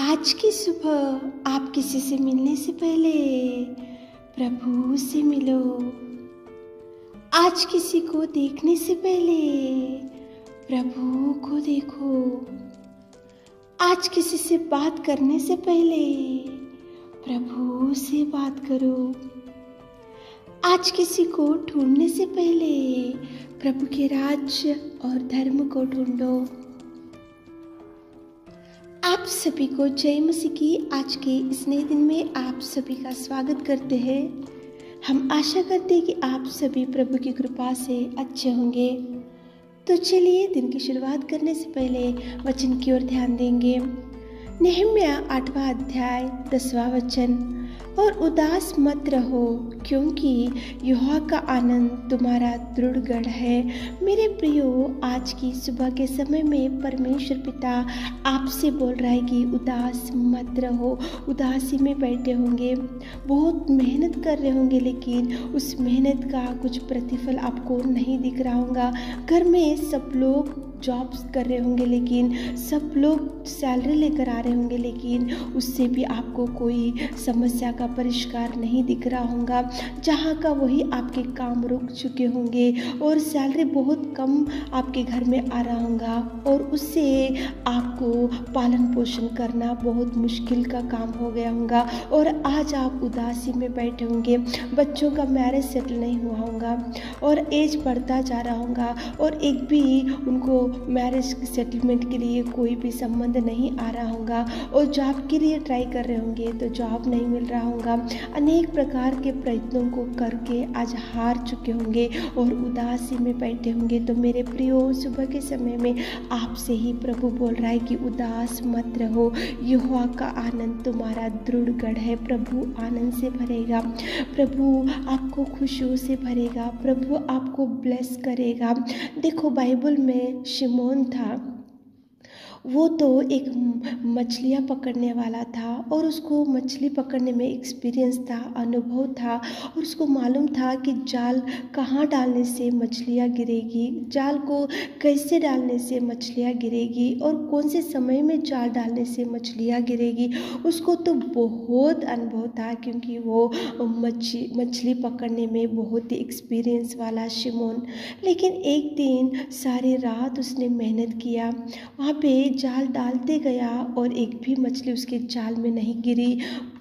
आज की सुबह आप किसी से मिलने से पहले प्रभु से मिलो। आज किसी को देखने से पहले प्रभु को देखो। आज किसी से बात करने से पहले प्रभु से बात करो। आज किसी को ढूंढने से पहले प्रभु के राज्य और धर्म को ढूंढो। आप सभी को जय मसीह की आज के इस नए दिन में आप सभी का स्वागत करते हैं। हम आशा करते हैं कि आप सभी प्रभु की कृपा से अच्छे होंगे। तो चलिए दिन की शुरुआत करने से पहले वचन की ओर ध्यान देंगे। नहम्याह 8वां अध्याय 10वां वचन। और उदास मत रहो, क्योंकि यहोवा का आनंद तुम्हारा दृढ़ गढ़ है। मेरे प्रियो, आज की सुबह के समय में परमेश्वर पिता आपसे बोल रहा है कि उदास मत रहो। उदासी में बैठे होंगे, बहुत मेहनत कर रहे होंगे, लेकिन उस मेहनत का कुछ प्रतिफल आपको नहीं दिख रहा होगा। घर में सब लोग जॉब्स कर रहे होंगे, लेकिन सब लोग सैलरी लेकर आ रहे होंगे, लेकिन उससे भी आपको कोई समस्या का परिष्कार नहीं दिख रहा होगा। जहाँ का वही आपके काम रुक चुके होंगे और सैलरी बहुत कम आपके घर में आ रहा होगा और उससे आपको पालन पोषण करना बहुत मुश्किल का काम हो गया होगा। और आज आप उदासी में बैठे होंगे, बच्चों का मैरिज सेटल नहीं हुआ होगा और एज बढ़ता जा रहा होगा और एक भी उनको मैरिज सेटलमेंट के लिए कोई भी संबंध नहीं आ रहा होगा और जॉब के लिए ट्राई कर रहे होंगे तो जॉब नहीं मिल रहा होगा। अनेक प्रकार के प्रयत्नों को करके आज हार चुके होंगे और उदासी में बैठे होंगे। तो मेरे प्रियो, सुबह के समय में आपसे ही प्रभु बोल रहा है कि उदास मत रहो, यहोवा का आनंद तुम्हारा दृढ़ गढ़ है। प्रभु आनंद से भरेगा, प्रभु आपको खुशियों से भरेगा, प्रभु आपको ब्लेस करेगा। देखो, बाइबल में शिमोन था, वो तो एक मछलियाँ पकड़ने वाला था और उसको मछली पकड़ने में एक्सपीरियंस था, अनुभव था और उसको मालूम था कि जाल कहाँ डालने से मछलियाँ गिरेगी, जाल को कैसे डालने से मछलियाँ गिरेगी और कौन से समय में जाल डालने से मछलियाँ गिरेगी। उसको तो बहुत अनुभव था, क्योंकि वो मछली पकड़ने में बहुत ही एक्सपीरियंस वाला शिमोन। लेकिन एक दिन सारी रात उसने मेहनत किया, वहाँ पे जाल डालते गया और एक भी मछली उसके जाल में नहीं गिरी।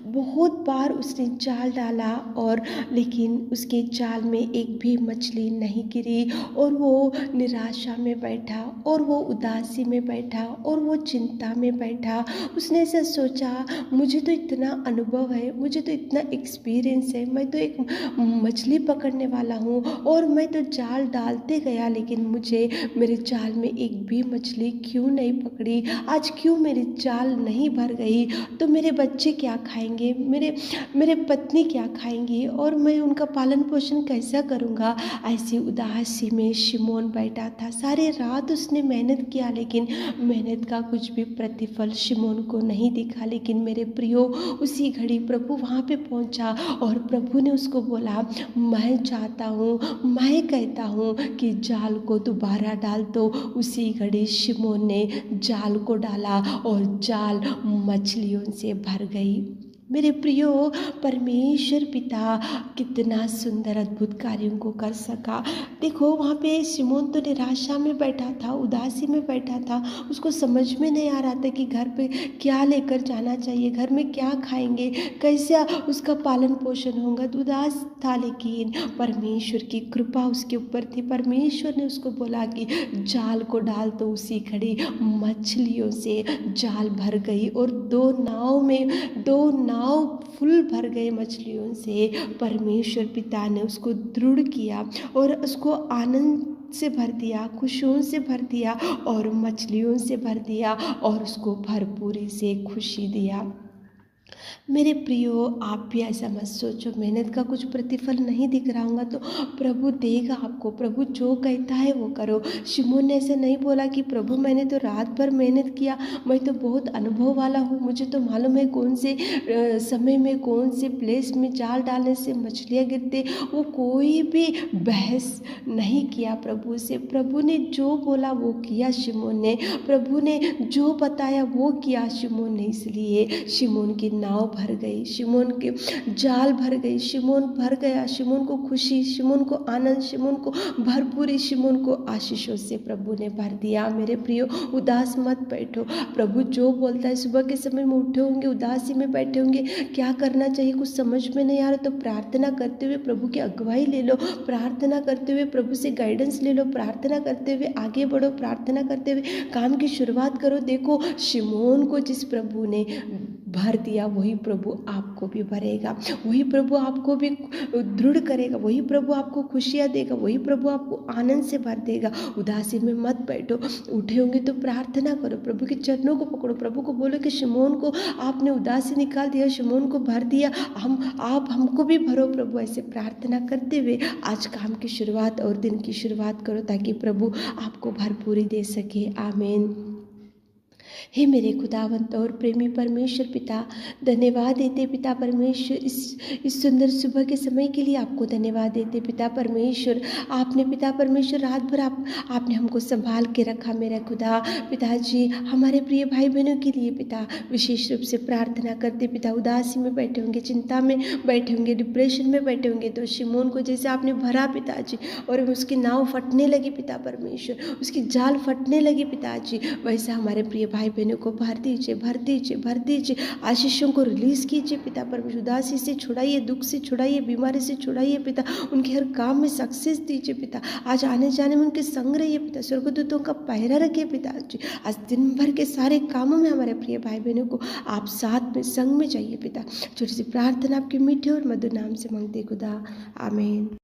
बहुत बार उसने जाल डाला और लेकिन उसके जाल में एक भी मछली नहीं गिरी और वो निराशा में बैठा और वो उदासी में बैठा और वो चिंता में बैठा। उसने ऐसा सोचा, मुझे तो इतना अनुभव है, मुझे तो इतना एक्सपीरियंस है, मैं तो एक मछली पकड़ने वाला हूँ और मैं तो जाल डालते गया, लेकिन मुझे मेरे जाल में एक भी मछली क्यों नहीं पकड़ी, आज क्यों मेरी जाल नहीं भर गई, तो मेरे बच्चे क्या खाएंगे, मेरे पत्नी क्या खाएंगी और मैं उनका पालन पोषण कैसा करूँगा। ऐसी उदासी में शिमोन बैठा था। सारे रात उसने मेहनत किया, लेकिन मेहनत का कुछ भी प्रतिफल शिमोन को नहीं दिखा। लेकिन मेरे प्रियो, उसी घड़ी प्रभु वहाँ पे पहुँचा और प्रभु ने उसको बोला, मैं चाहता हूँ, मैं कहता हूँ कि जाल को दोबारा डाल। तो उसी घड़ी शिमोन ने जाल को डाला और जाल मछलियों से भर गई। मेरे प्रियो, परमेश्वर पिता कितना सुंदर अद्भुत कार्यों को कर सका। देखो, वहाँ पे शिमोन तो निराशा में बैठा था, उदासी में बैठा था, उसको समझ में नहीं आ रहा था कि घर पे क्या लेकर जाना चाहिए, घर में क्या खाएंगे, कैसे उसका पालन पोषण होगा। तो उदास था, लेकिन परमेश्वर की कृपा उसके ऊपर थी। परमेश्वर ने उसको बोला कि जाल को डाल। तो उसी घड़ी मछलियों से जाल भर गई और दो नाव फुल भर गए मछलियों से। परमेश्वर पिता ने उसको दृढ़ किया और उसको आनंद से भर दिया, खुशियों से भर दिया और मछलियों से भर दिया और उसको भरपूरी से खुशी दिया। मेरे प्रियो, आप भी ऐसा मत सोचो मेहनत का कुछ प्रतिफल नहीं दिख रहा होगा तो प्रभु देगा आपको। प्रभु जो कहता है वो करो। शिमोन ने ऐसे नहीं बोला कि प्रभु मैंने तो रात भर मेहनत किया, मैं तो बहुत अनुभव वाला हूँ, मुझे तो मालूम है कौन से समय में कौन से प्लेस में जाल डालने से मछलियाँ गिरते। वो कोई भी बहस नहीं किया प्रभु से। प्रभु ने जो बोला वो किया शिमोन ने, प्रभु ने जो बताया वो किया शिमोन ने। इसलिए शिमोन की नाव भर गई, शिमोन के जाल भर गई, शिमोन भर गया। शिमोन को खुशी, शिमोन को आनंद, शिमोन को भरपूरी, शिमोन को आशीषों से प्रभु ने भर दिया। मेरे प्रियो, उदास मत बैठो। प्रभु जो बोलता है, सुबह के समय में उठे होंगे उदासी में बैठे होंगे, क्या करना चाहिए कुछ समझ में नहीं आ रहा, तो प्रार्थना करते हुए प्रभु की अगुवाई ले लो, प्रार्थना करते हुए प्रभु से गाइडेंस ले लो, प्रार्थना करते हुए आगे बढ़ो, प्रार्थना करते हुए काम की शुरुआत करो। देखो, शिमोन को जिस प्रभु ने भर दिया वही प्रभु आपको भी भरेगा, वही प्रभु आपको भी दृढ़ करेगा, वही प्रभु आपको खुशियाँ देगा, वही प्रभु आपको आनंद से भर देगा। उदासी में मत बैठो, उठे होंगे तो प्रार्थना करो, प्रभु के चरणों को पकड़ो, प्रभु को बोलो कि शिमोन को आपने उदासी निकाल दिया, शिमोन को भर दिया, आप हमको भी भरो प्रभु। ऐसे प्रार्थना करते हुए आज काम की शुरुआत और दिन की शुरुआत करो ताकि प्रभु आपको भरपूरी दे सके। आमीन। हे मेरे खुदावंत और प्रेमी परमेश्वर पिता, धन्यवाद देते पिता परमेश्वर इस सुंदर सुबह के समय के लिए आपको धन्यवाद देते पिता परमेश्वर। आपने पिता परमेश्वर रात भर आपने हमको संभाल के रखा मेरा खुदा। पिताजी, हमारे प्रिय भाई बहनों के लिए पिता विशेष रूप से प्रार्थना करते पिता। उदासी में बैठे होंगे, चिंता में बैठे होंगे, डिप्रेशन में बैठे होंगे, तो शिमोन को जैसे आपने भरा पिताजी और उसकी नाव फटने लगी पिता परमेश्वर, उसकी जाल फटने लगी पिताजी, वैसा हमारे प्रिय भाई बहनों को भर दीजिए, भर दीजिए, भर दीजिए। आशीषों को रिलीज कीजिए पिता परमेश्वर। उदासी से छुड़ाइए, दुख से छुड़ाइए, बीमारी से छुड़ाइए पिता। उनके हर काम में सक्सेस दीजिए पिता। आज आने जाने में उनके संग रहिए पिता। स्वर्गदूतों का पहरा रखिए पिताजी। आज दिन भर के सारे कामों में हमारे प्रिय भाई बहनों को आप साथ में संग में चाहिए पिता। छोटी सी प्रार्थना आपके मीठे और मधुर नाम से मांगते खुदा, आमीन।